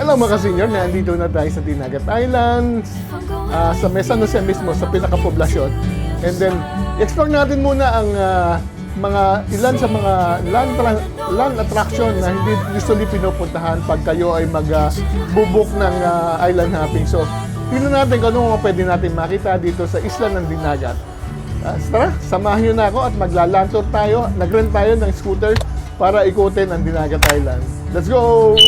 Alam mo kasi senior, nandito na tayo sa Dinagat Islands, sa San Jose mismo, sa pinakapoblasyon. And then, explore natin muna ang ilan sa mga land attraction na hindi usually pinupuntahan pag kayo ay magbubuk ng island hopping. So, tingnan natin kung ano mga pwede natin makita dito sa isla ng Dinagat. Tara, samahin nyo na ako at magla-land tour tayo. Nag-rent tayo ng scooter para ikutin ang Dinagat Island. Let's go!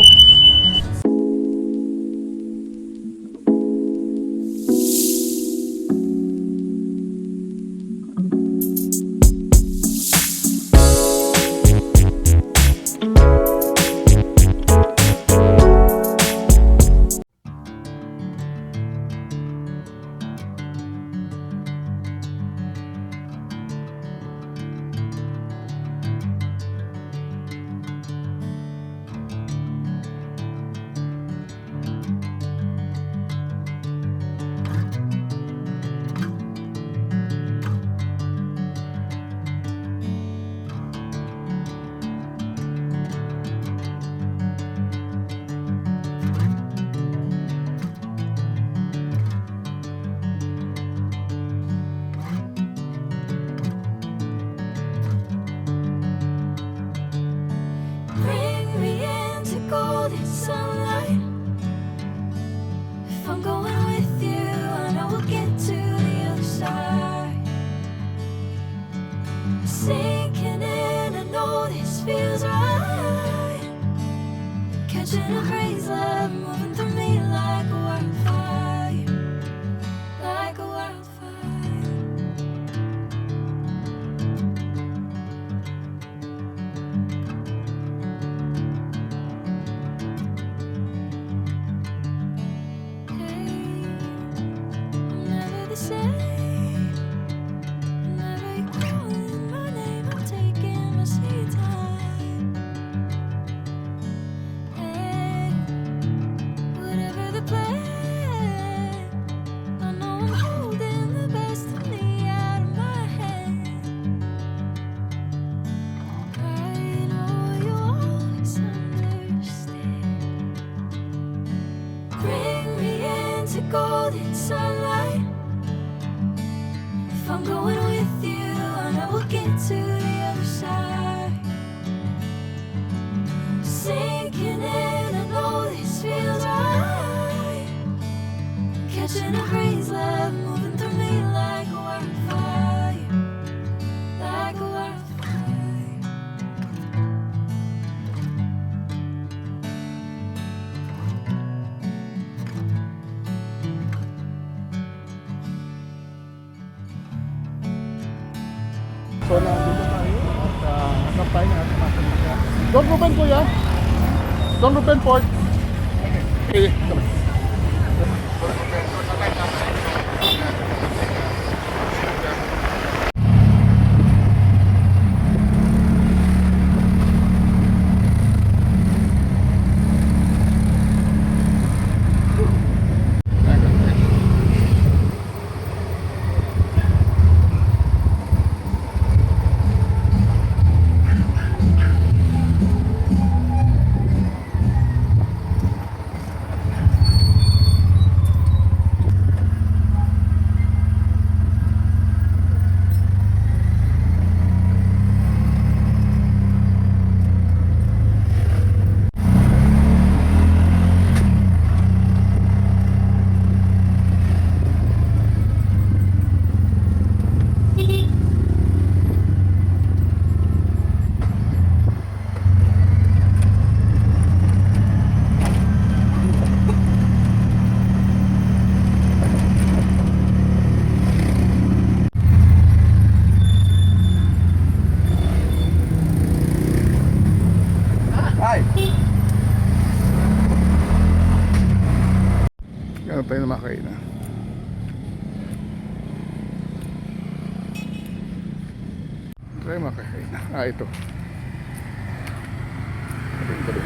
Bring me into golden sunlight. If I'm going with you, I know we'll get to the other side. Sinking in, I know this feels right. Catching a breeze, love moving through me like a wildfire, like a wildfire. Never the same. Whenever you're calling my name, I'm taking my sweet time. Hey, whatever the plan, I know I'm holding the best of me out of my hand. I know you'll always understand. Bring me into golden sunlight. If I'm going with you, I know we'll get to the other side. Sinking in, I know this feels right. Catching a breeze, love moving through me like a wildfire, like a wildfire. So, nandito tayo at nakampay na ating mga mga. Don Ruben, kuya. Don Ruben Port. Okay, come on. Gano'n tayo na makain na. Try makain na. Ito. Ito.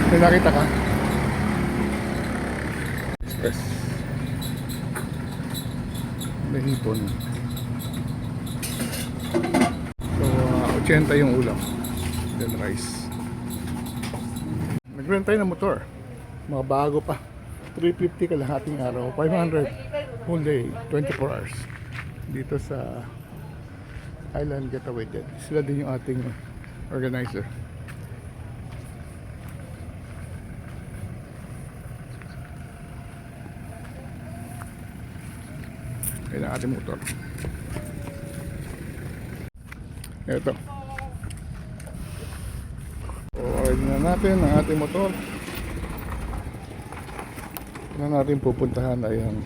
May nakita ka? Express. may hipon. So, 80 yung ulam. Then rice. Nag-rent tayo ng motor. Mga bago pa. 350 kalahating araw. 500 whole day. 24 hours. Dito sa Island Getaway din. Sila din yung ating organizer. Ayan ang ating motor. Ito. O-order na natin ang ating motor. Na natin pupuntahan ay ang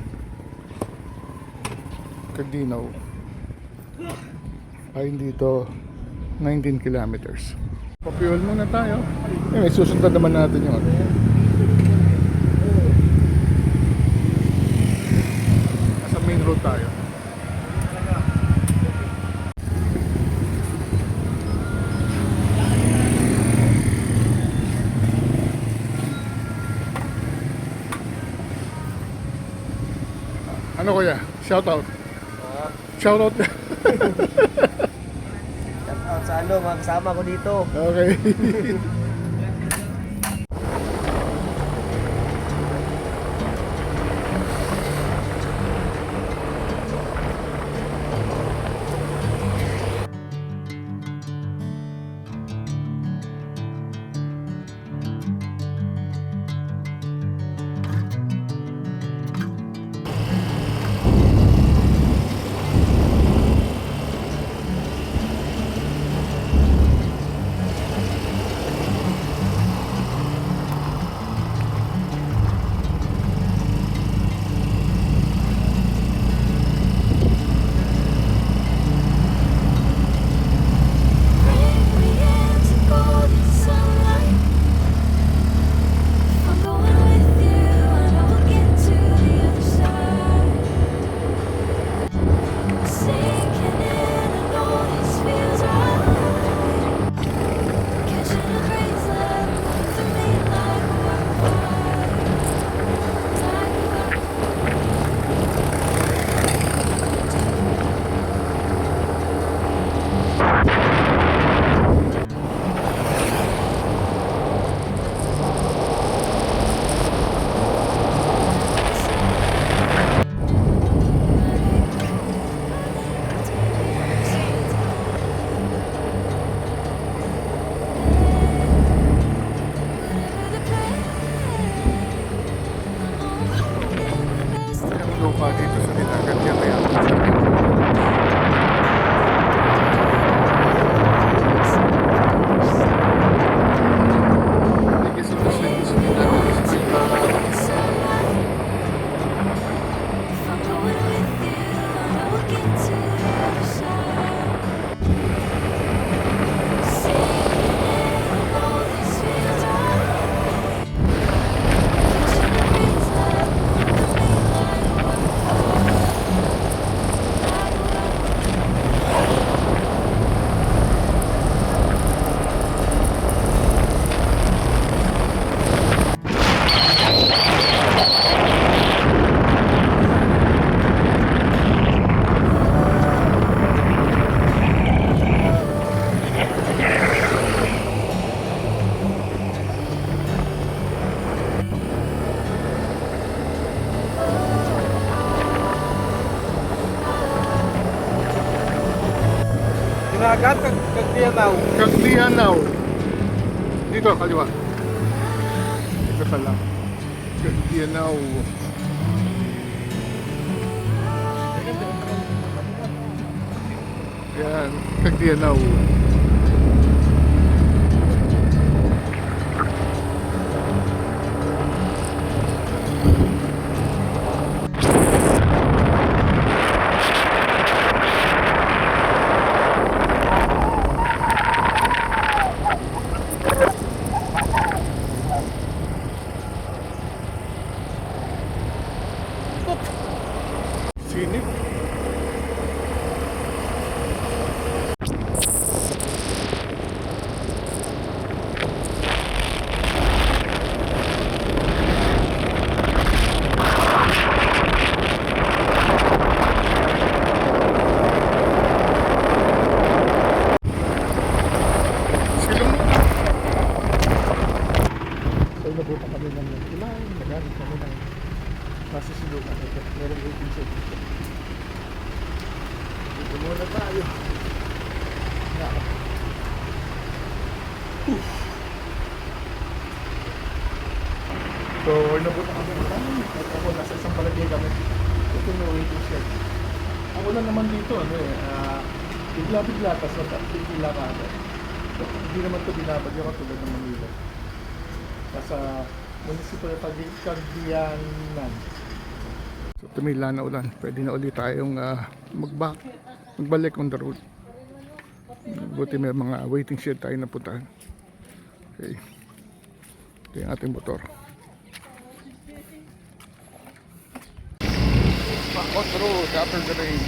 Cagdinaw. Ay dito 19 kilometers. Pa-fuel muna tayo. May susundan naman natin yun. Nasa main road tayo. Ano kuya? Shout out. Shout out. Shoutout sa ano, mga kasama ko dito. Okay. Bring me into golden sunlight. I'm going with you, and I will get to the other side. Sinking in, I know this feels right. Catching a breeze that moves through me like wildfire. Yung lupa dito sa Dinagat yan kaya If I'm going with you, I will get to the other side. Sinking in, I know this feels right. Catching a breeze that moves through me like Dinagat, Cagdinaw. Cagdinaw. Dito, kaliwa. Dito ka lang. Cagdinaw. Yan, Cagdinaw. Scenic. Ito muna tayo. Yan. So, inabot na kami naman. At ako, nasa isang palagay kami. Ito na waiting shed. Ako lang naman dito, bigla-bigla, tapos bigla ka agad. So, hindi naman ito binabagyo katulad ng Manila. Nasa municipal Cagayanan. So, tumila na ulan. Pwede na ulit tayong magbalik on the road. Buti may mga waiting shed tayo na puntahan. Okay. Ito yung ating motor. Back on the road after the rain.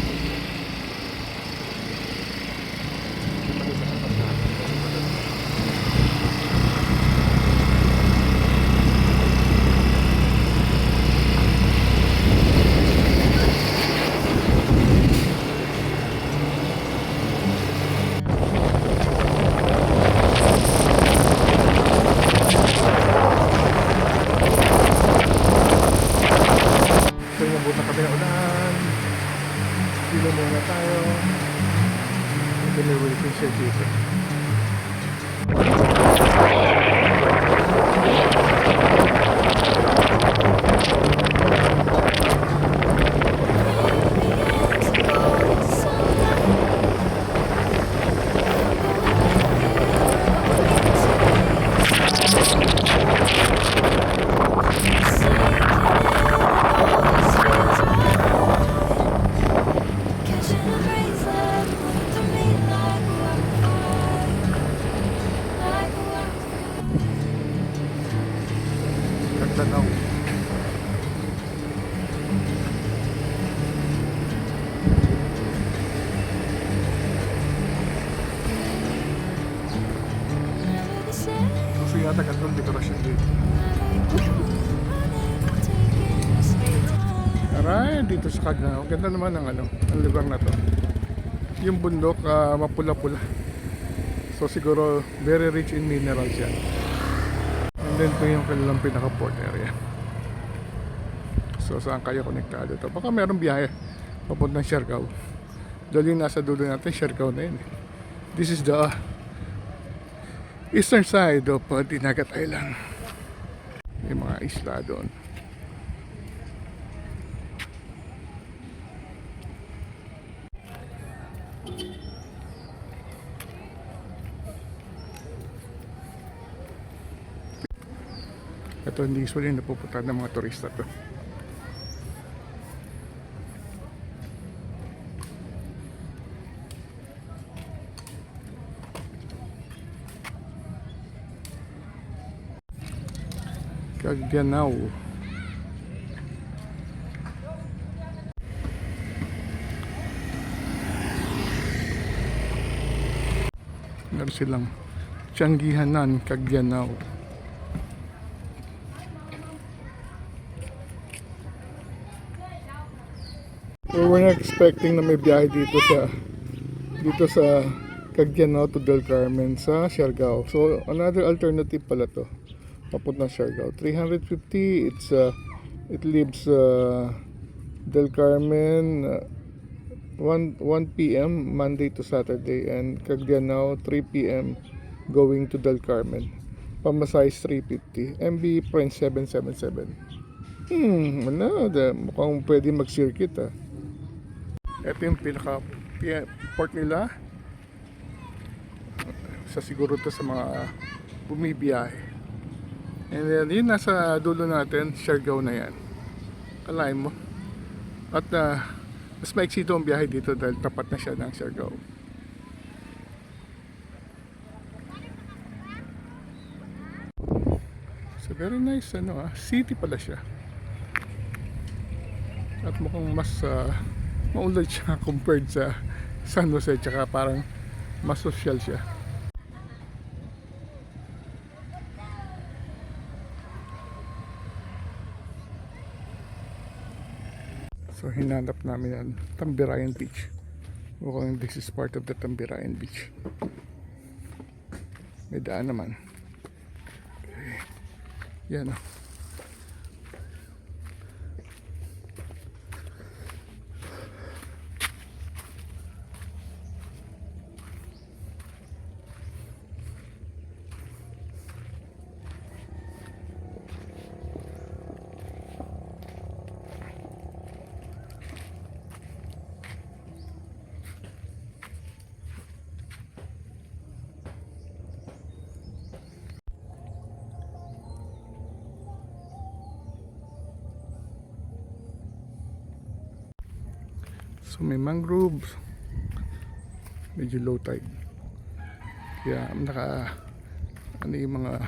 Nabot na kami ng ulan. Silo muna tayo. Ito na waiting shed dito. Catching a breeze, love, moving through me like a wildfire. Tagtanaw. Never the same, Gusto yata katulong dekorasyon dito. taking your sweet time. Aray, dito sa Cagayan. Ganda naman ang ang lugar na to. Yung bundok, mapula-pula. So siguro very rich in minerals yan. And then ito yung kanilang pinaka-port area. So saan kayo konektado to? Baka merong biyahe papuntang Siargao. Dahil yung nasa dulo natin, Siargao na yun. This is the eastern side of Dinagat Island. Yung mga isla doon. Ito hindi usually napupunta ng mga turista to. Cagayanao. Meron silang Tianggihanan, Cagayanao. So we're not expecting na may biyahe dito sa Cagayanao to Del Carmen sa Siargao. So another alternative pala to. Papunta Siargao. 350, it leaves Del Carmen 1 p.m. Monday to Saturday, and Cagayanao 3 p.m. going to Del Carmen. Pamasahe is 350. MB Prince 777. Mukhang pwede mag-circuit ah. Ito yung pinaka-port nila. Sa siguro to sa mga bumibiyahe. And then yun nasa dulo natin, Siargao na yan. Kalahin mo. At mas maiksi ito ang biyahe dito dahil tapat na siya ng Siargao. So very nice city pala siya. At mukhang mas maulad siya compared sa San Jose, tsaka parang mas social siya. So hinanap namin ang Tambirayan Beach. Mukhang this is part of the Tambirayan Beach. May daan naman. Okay. Yan So may mangroves, medyo low tide. Kaya ano yung mga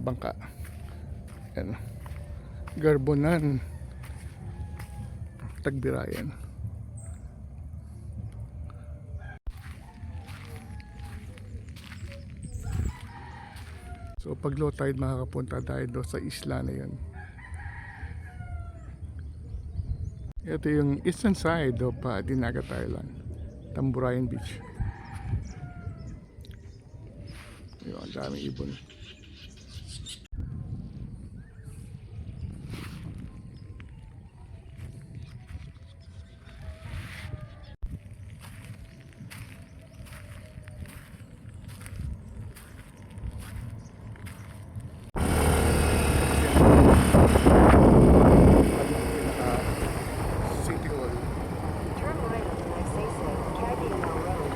bangka. Yan. Garbonan, Tagbirayan. So pag low tide makakapunta tayo doon sa isla na yun. Ito yung eastern side of Dinagat Island, Tamburayan Beach. Yun, ang daming ibon. City Hall. Turn right on Narcisse, Cardinal Road.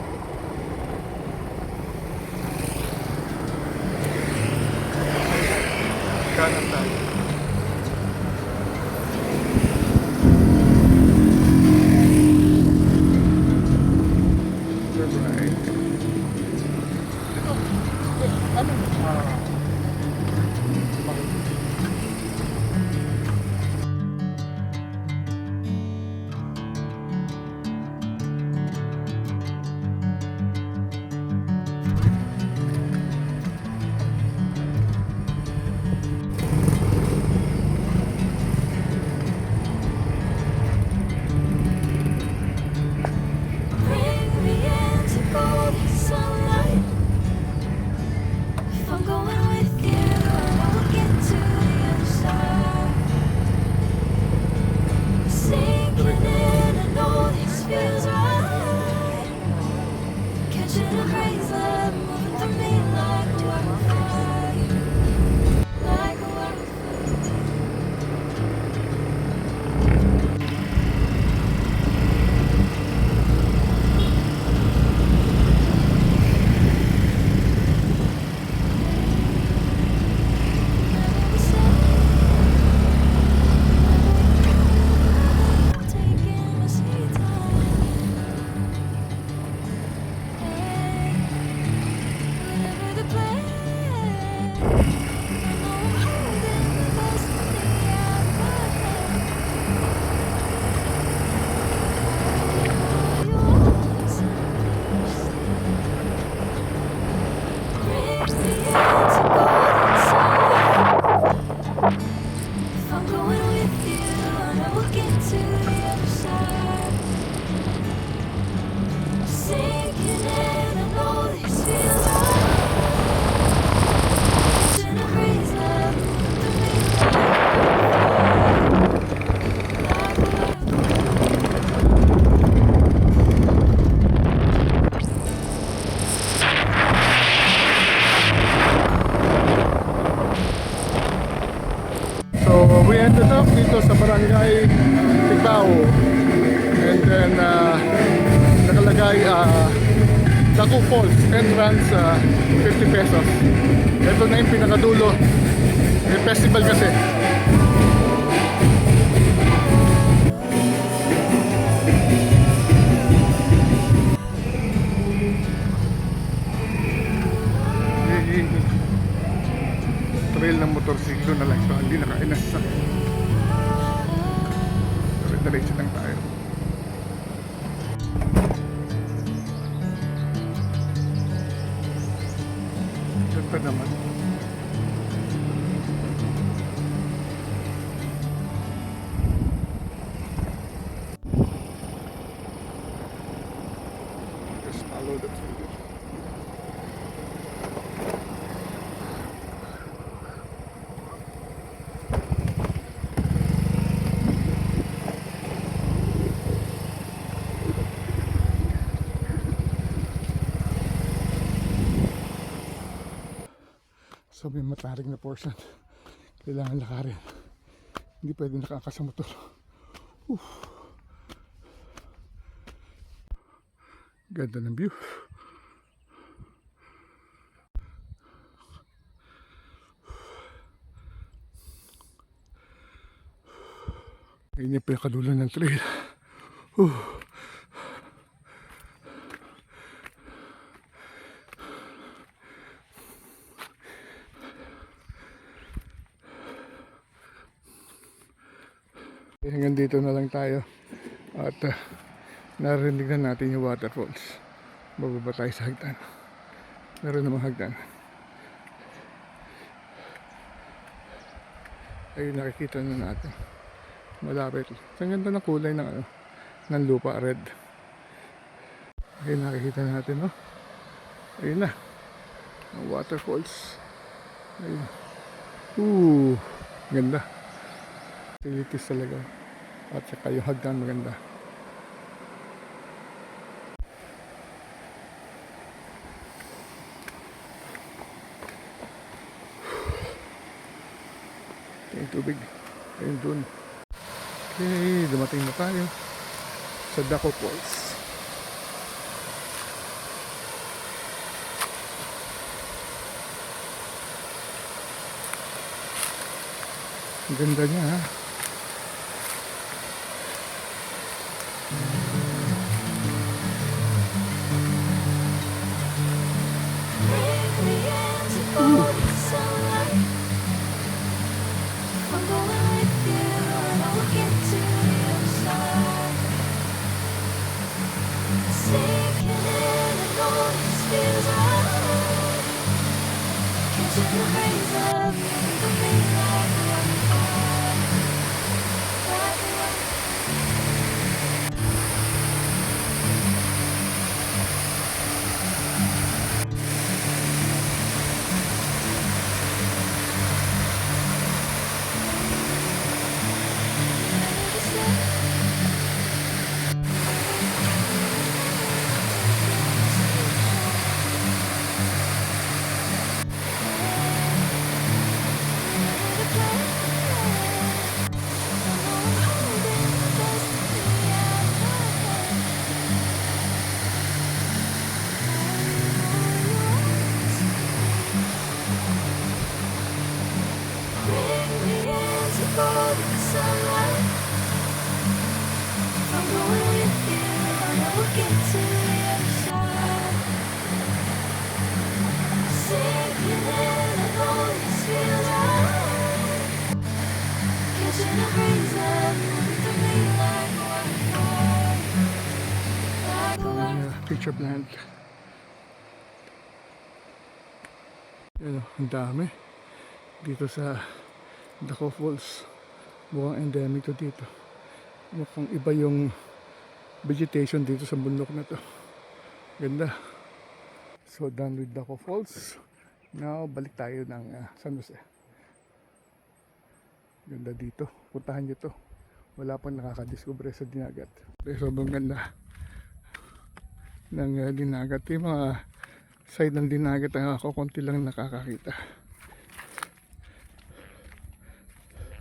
Kanan tayo. Right. Ito, ano? Bring me into golden sunlight. If I'm going with you, I will get to the other side. Sinking in, I know this feels right. Catching a breeze, love moving through me like a wildfire. Like a wildfire. Taking my sweet time. Whatever the plan, I know I'm holding the best thing out of my head. Bring me into golden sunlight. If I'm going with you, I will get to the other side. Sinking in, I know this feels right. Catching a breeze, love moving through me like a So we ended up dito sa barangay Tigbao, and then nakalagay Dagu Falls entrance 50 pesos. Ito na yung pinakadulo. May festival kasi. Trail ng motorsiklo na lang ito, hindi nakainas. Diretso lang tayo. Ganda naman. Just follow the trail. So may matarik na portion. Kailangan lakarin. Hindi pwede nakaangkas sa motor. Ganda ng view. Ayun yung pinakadulo ng trail. Hanggang dito na lang tayo. At narinig na natin yung waterfalls. Bababa tayo sa hagdan. Meron namang hagdan. Ayun, nakikita na natin. Malapit. Ang ganda ng kulay ng, ng lupa, red. Ayun, nakikita natin, no? Ayun na. Ang waterfalls. Ayun. Ganda. Facilities talaga. At saka yung hagdan maganda. Yung tubig. Ayun dun. Okay, dumating na tayo sa Daco Falls. Ang ganda niya, ha? Bring me into golden sunlight. I'm going with you, and I'll get to the other side. Sinking in, and all this feels right. Catching the rays of the me like a waterfall. Like a waterfall. Bring me into golden sunlight. I'm going with you, and I will get to the other side. Sinking in, and all this feels right. Catching the breeze of moving through me like a waterfall. Like a waterfall. Picture plant. Yan, ang dami. Dito sa Daco Falls. Mukhang endemic to dito. Mukhang iba yung vegetation dito sa bundok na to. Ganda. So done with Daco Falls. Now balik tayo ng San Jose. Ganda dito. Puntahan nyo to. Wala pang nakakadiscover sa dinagat. Pero sobrang ganda ng dinagat. Yung mga side ng dinagat ang ako konti lang nakakakita.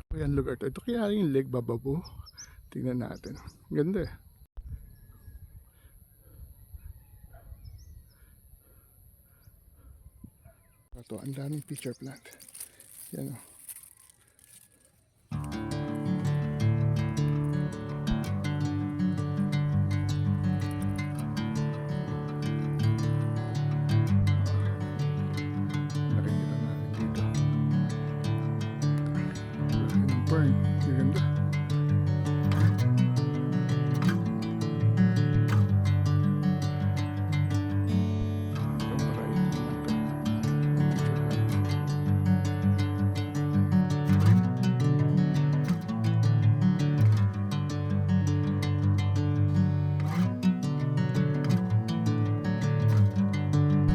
Ayan lugar to. Ito kaya yung Lake Bababo. Tingnan natin. Ganda eh. Ito, ang daming picture plant. Yan o. Nakikita natin dito. Yung burn. Ang ganda.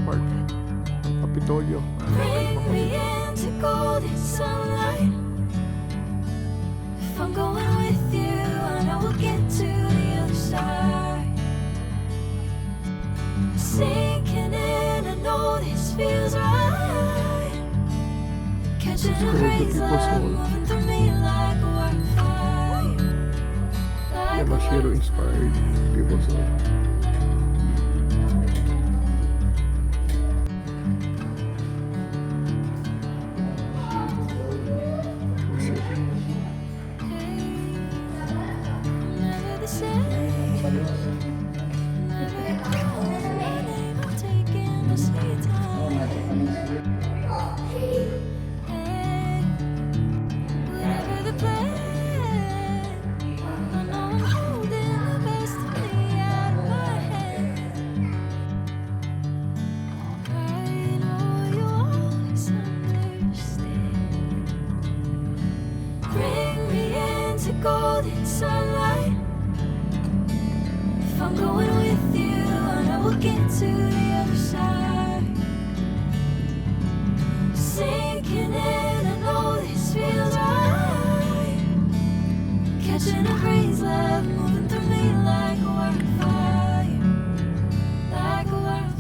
Park. Kapitolyo. Bring me into golden sunlight. If I'm going with you, I know we'll get to the other side. Sinking in, I know this feels right. Catching the breeze of moving through me like a waterfall. Like a Yamashiro inspired people soul. Never the same. Taking my sweet time. Whatever the plan, I know I'm holding the best of me out of my hand. I know you always understand. Bring me into golden sunlight. If I'm going with you, I know we'll get to the other side. Sinking in, I know this feels right. Catching a breeze, love moving through me like a wildfire, like a wildfire.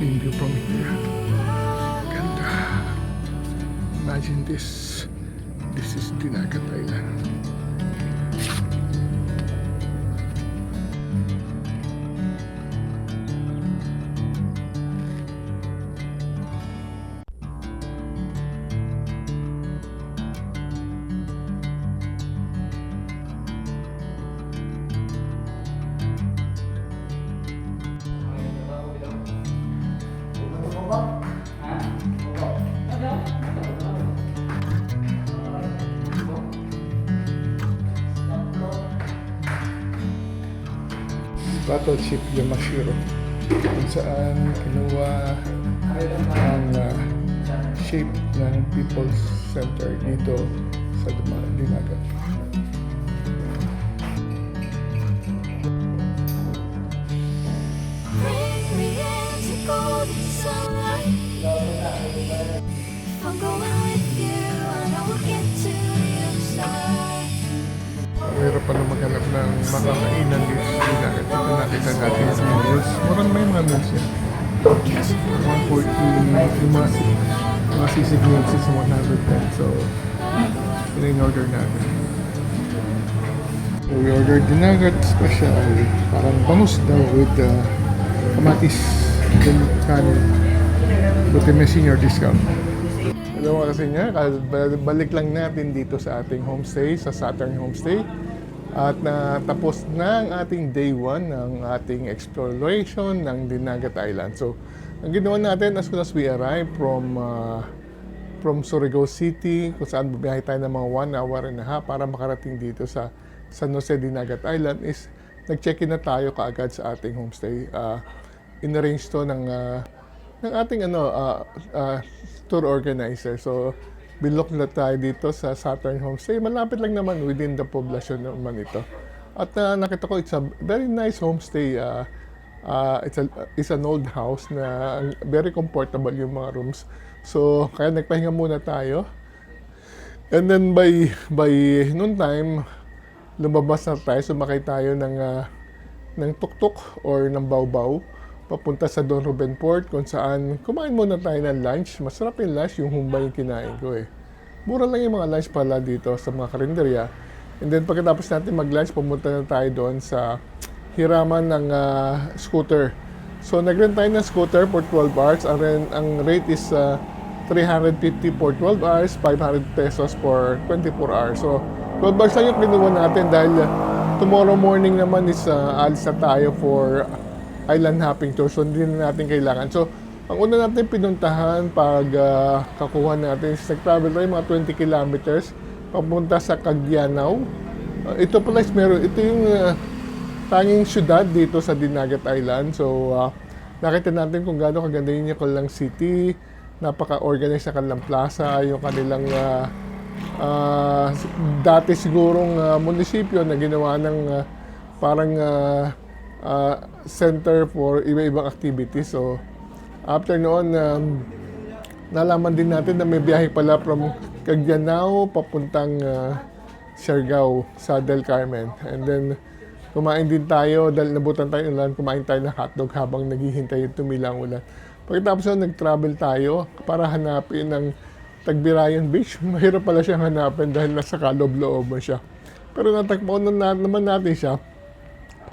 Yung view from here. Ganda. Imagine this. This is Dinagat Island. Battleship Yamashiro, kung saan kinuha ang shape ng People's Center dito sa Dinagat. Bring me into golden sunlight. If I'm going with you, I know we'll get to the other side. Mahirap pa na maghanap ng makakainan dito sa Dinagat. Ito nakita natin sa meals. Murang may mga meals yan. 140, yung mga sisig meals is 110. So, ito yung order natin. So, we ordered Dinagat special. Parang bangus daw with kamatis and kanin. Buti may senior discount. Hello mga kasenyor, balik lang natin dito sa ating homestay, sa Saturn Homestay. At natapos na ang ating day 1 ng ating exploration ng Dinagat Island. So, ang ginawa natin as soon as we arrived from Surigao City, kung saan bumiyahe tayo ng mga 1 hour and a half para makarating dito sa San Jose Dinagat Island, is nag-check-in na tayo kaagad sa ating homestay. In-arrange to ng ating tour organizer. So, bilok na tayo dito sa Saturn Homestay. Malapit lang naman within the poblasyon naman ito. At nakita ko, it's a very nice homestay. It's an old house na very comfortable yung mga rooms. So, kaya nagpahinga muna tayo. And then by noon time, lumabas na tayo, sumakay tayo ng tuk-tuk or ng baw-baw papunta sa Don Ruben Port, kung saan kumain muna tayo ng lunch. Masarap yung lunch, yung humbay yung kinain ko eh. Mura lang yung mga lunch pala dito sa mga karinderya. And then pagkatapos natin mag-lunch, pumunta na tayo doon sa hiraman ng scooter. So nag-rent tayo ng scooter for 12 hours. Ang rate is 350 for 12 hours, 500 pesos for 24 hours. So 12 hours lang yung kinuha natin dahil tomorrow morning naman is alis na tayo for island hopping tour. So hindi na natin kailangan. So ang una natin pinuntahan pag kakuha natin is nag-travel tayo mga 20 kilometers papunta sa Cagdianao. Ito pala is ito yung tanging syudad dito sa Dinagat Island. So nakita natin kung gaano kaganda yung Nicolang City. Napaka-organized na kanilang plaza, yung kanilang dati sigurong munisipyo na ginawa ng parang center for iba-ibang activities. So After noon, nalaman din natin na may biyahe pala from Cagdianao papuntang Siargao sa Del Carmen. And then, kumain din tayo dahil nabutan tayo ng ulan, kumain tayo ng hotdog habang naghihintay yung tumilang ulan. Pagkatapos nun, nag-travel tayo para hanapin ng Tagbirayan Beach. Mahirap pala siyang hanapin dahil nasa kaloob-looban siya. Pero natakpan naman natin siya.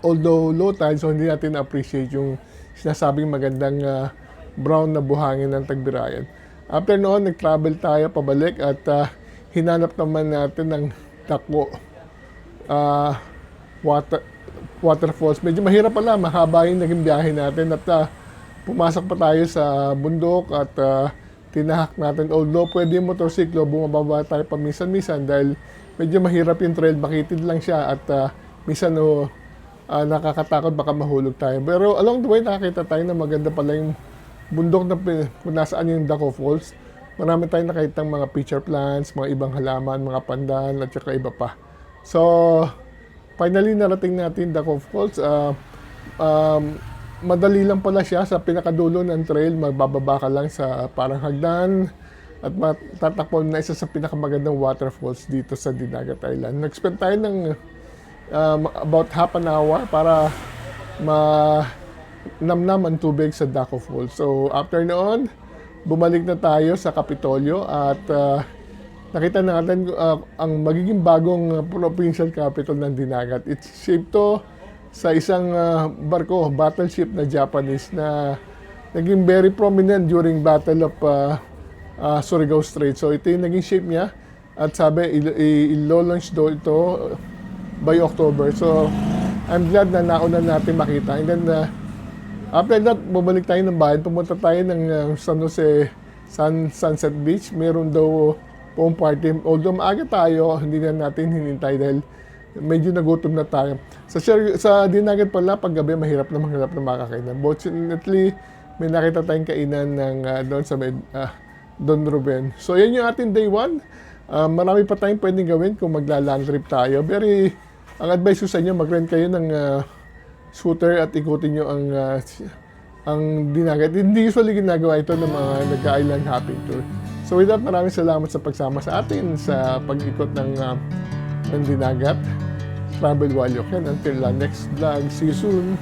Although low tide, so hindi natin na-appreciate yung sinasabing magandang brown na buhangin ng Tagbirayan. After noon, nag-travel tayo pabalik at hinanap naman natin ng Dako waterfalls. Medyo mahirap pala, mahaba yung naging biyahe natin at pumasok pa tayo sa bundok at tinahak natin. Although pwede yung motorsiklo, bumababa tayo paminsan-minsan dahil medyo mahirap yung trail, makitid lang siya at minsan nakakatakot baka mahulog tayo. Pero along the way, nakakita tayo na maganda pala yung bundok na kung nasaan yung Dako Falls. Marami tayong nakitang mga pitcher plants, mga ibang halaman, mga pandan at saka iba pa. So, finally narating natin Dako Falls. Madali lang pala siya sa pinakadulo ng trail. Magbababa ka lang sa parang hagdan at matatakbo na isa sa pinakamagandang waterfalls dito sa Dinagat Island. Nag-spend tayo ng about half an hour para namnam ang tubig sa Dako Falls. So after noon, bumalik na tayo sa Kapitolyo at nakita natin ang magiging bagong provincial capital ng Dinagat. It's shaped to sa isang barko, battleship na Japanese na naging very prominent during Battle of Surigao Strait. So ito yung naging shape niya at sabi ilo-launch daw ito by October. So I'm glad na nauna natin makita. And then after that, bumalik tayo ng bayan, pumunta tayo ng San Jose Sunset Beach. Meron daw poong party. Although maaga tayo, hindi na natin hinintay dahil medyo nagutom na tayo. Sa Dinagat pala, paggabi, mahirap na makakainan. Fortunately, may nakita tayong kainan ng doon sa Don Ruben. So, yan yung ating day 1. Marami pa tayong pwedeng gawin kung magla-land trip tayo. Ang advice ko sa inyo, mag-rent kayo ng scooter at ikutin nyo ang Dinagat. Hindi usually ginagawa ito ng mga nag-island hopping tour. So, with that, maraming salamat sa pagsama sa atin sa pag-ikot ng Dinagat. Travel while you can. Until next vlog. See you soon.